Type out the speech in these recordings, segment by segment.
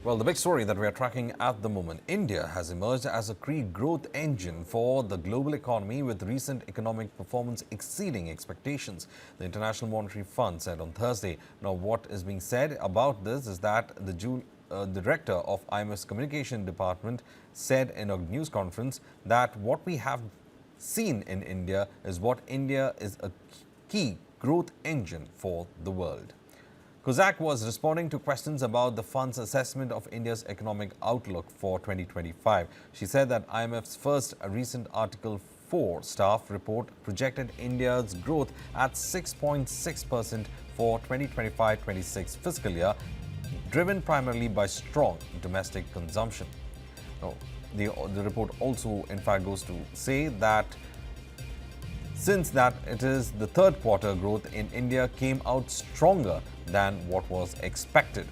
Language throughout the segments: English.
Well, the big story that we are tracking at the moment, India has emerged as a key growth engine for the global economy with recent economic performance exceeding expectations, the International Monetary Fund said on Thursday. Now, what is being said about this is that the director of IMF's communication department said in a news conference that what we have seen in India is what India is a key growth engine for the world. Kozak was responding to questions about the fund's assessment of India's economic outlook for 2025. She said that IMF's first recent Article 4 staff report projected India's growth at 6.6% for 2025-26 fiscal year, driven primarily by strong domestic consumption. Now, the report also, in fact, goes to say that since that it is the third quarter growth in India came out stronger than what was expected.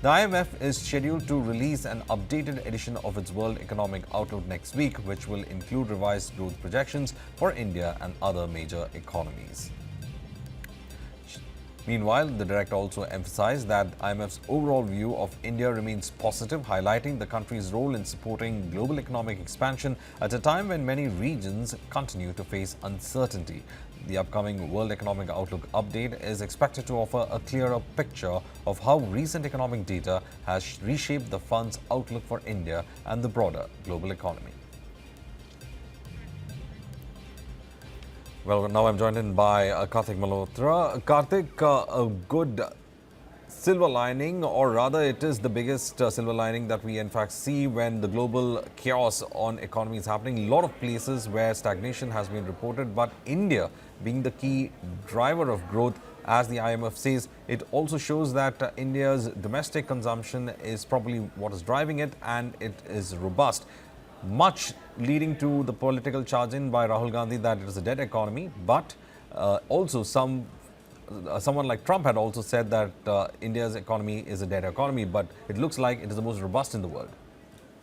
The IMF is scheduled to release an updated edition of its World Economic Outlook next week, which will include revised growth projections for India and other major economies. Meanwhile, the director also emphasized that IMF's overall view of India remains positive, highlighting the country's role in supporting global economic expansion at a time when many regions continue to face uncertainty. The upcoming World Economic Outlook update is expected to offer a clearer picture of how recent economic data has reshaped the fund's outlook for India and the broader global economy. Well, now I'm joined in by Karthik Malhotra. Karthik, a good silver lining, or rather it is the biggest silver lining that we in fact see when the global chaos on economy is happening. A lot of places where stagnation has been reported, but India being the key driver of growth, as the IMF says, it also shows that India's domestic consumption is probably what is driving it, and it is robust. Much leading to the political charge-in by Rahul Gandhi that it is a dead economy, but also someone like Trump had also said that India's economy is a dead economy, but it looks like it is the most robust in the world.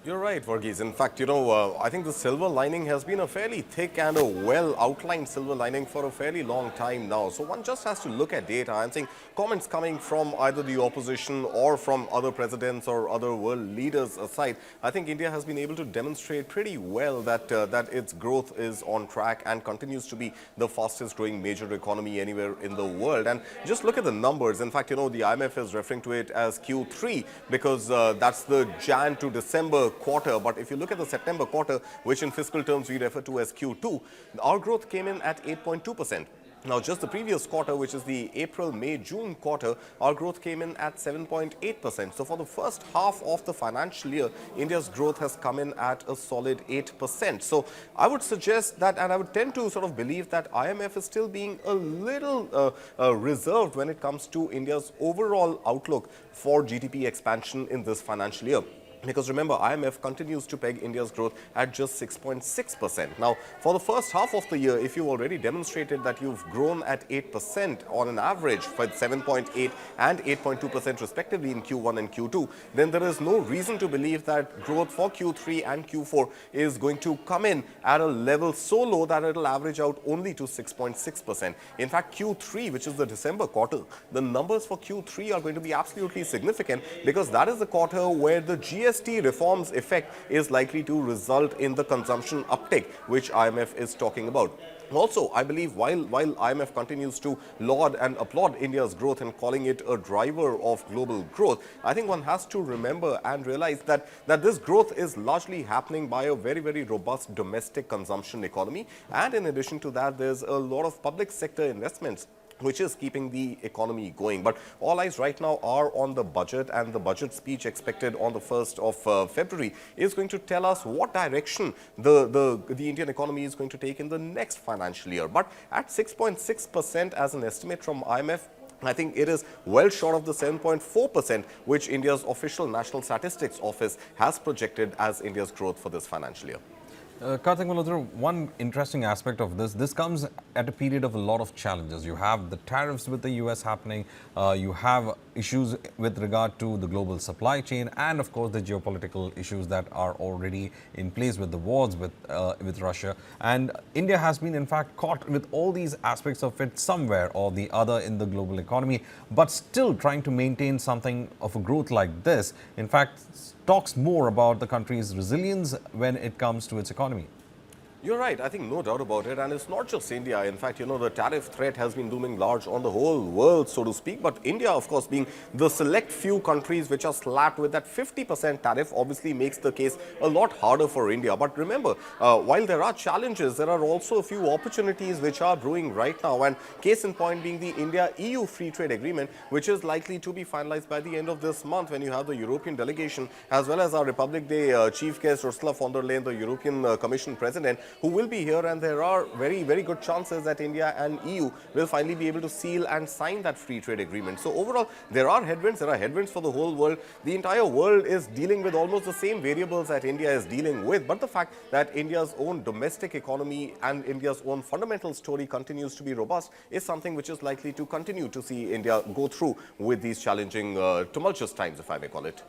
You're right, Varghese. In fact, I think the silver lining has been a fairly thick and a well-outlined silver lining for a fairly long time now. So one just has to look at data. I'm seeing comments coming from either the opposition or from other presidents or other world leaders aside. I think India has been able to demonstrate pretty well that its growth is on track and continues to be the fastest growing major economy anywhere in the world. And just look at the numbers. In fact, the IMF is referring to it as Q3 because that's the Jan to December quarter. But if you look at the September quarter, which in fiscal terms we refer to as Q2, our growth came in at 8.2%. Now, just the previous quarter, which is the April, May, June quarter, our growth came in at 7.8%. So for the first half of the financial year, India's growth has come in at a solid 8%. So I would suggest that, and I would tend to sort of believe that IMF is still being a little reserved when it comes to India's overall outlook for GDP expansion in this financial year. Because remember, IMF continues to peg India's growth at just 6.6%. Now, for the first half of the year, if you've already demonstrated that you've grown at 8% on an average for 7.8 and 8.2% respectively in Q1 and Q2, then there is no reason to believe that growth for Q3 and Q4 is going to come in at a level so low that it'll average out only to 6.6%. In fact, Q3, which is the December quarter, the numbers for Q3 are going to be absolutely significant because that is the quarter where the GST reforms effect is likely to result in the consumption uptick, which IMF is talking about. Also, I believe while IMF continues to laud and applaud India's growth and calling it a driver of global growth, I think one has to remember and realize that this growth is largely happening by a very, very robust domestic consumption economy. And in addition to that, there's a lot of public sector investments which is keeping the economy going. But all eyes right now are on the budget, and the budget speech expected on the 1st of February is going to tell us what direction the Indian economy is going to take in the next financial year. But at 6.6% as an estimate from IMF, I think it is well short of the 7.4% which India's official National Statistics Office has projected as India's growth for this financial year. Karthik Malhotra, one interesting aspect of this comes at a period of a lot of challenges. You have the tariffs with the US happening, you have issues with regard to the global supply chain, and of course the geopolitical issues that are already in place with the wars with Russia. And India has been in fact caught with all these aspects of it somewhere or the other in the global economy, but still trying to maintain something of a growth like this. In fact, talks more about the country's resilience when it comes to its economy. You're right. I think no doubt about it. And it's not just India. In fact, the tariff threat has been looming large on the whole world, so to speak. But India, of course, being the select few countries which are slapped with that 50% tariff, obviously makes the case a lot harder for India. But remember, while there are challenges, there are also a few opportunities which are brewing right now. And case in point being the India-EU free trade agreement, which is likely to be finalized by the end of this month when you have the European delegation, as well as our Republic Day chief guest, Ursula von der Leyen, the European Commission president, who will be here, and there are very, very good chances that India and EU will finally be able to seal and sign that free trade agreement. So overall, there are headwinds for the whole world. The entire world is dealing with almost the same variables that India is dealing with, but the fact that India's own domestic economy and India's own fundamental story continues to be robust is something which is likely to continue to see India go through with these challenging, tumultuous times, if I may call it.